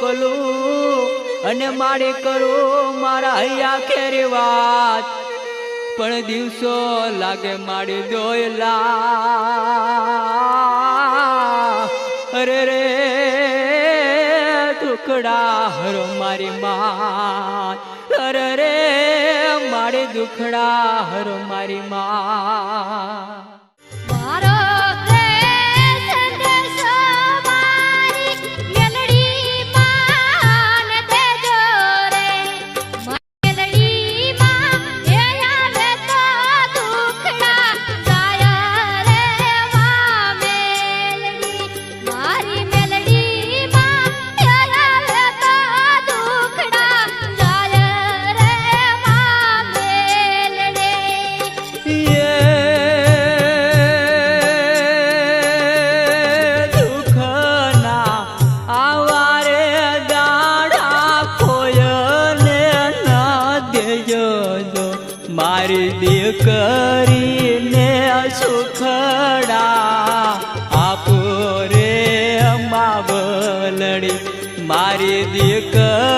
બોલું અને મારે કરું મારા હૈયા ખેરી વાત, પણ દિવસો લાગે મારી દોયલા. અરે રે દુખડા હરો મારી માં, અરે રે મારે દુખડા હરો મારી માં. મારી દીકરીને સુખડા આપો રે માવલડી, મારી દીકરી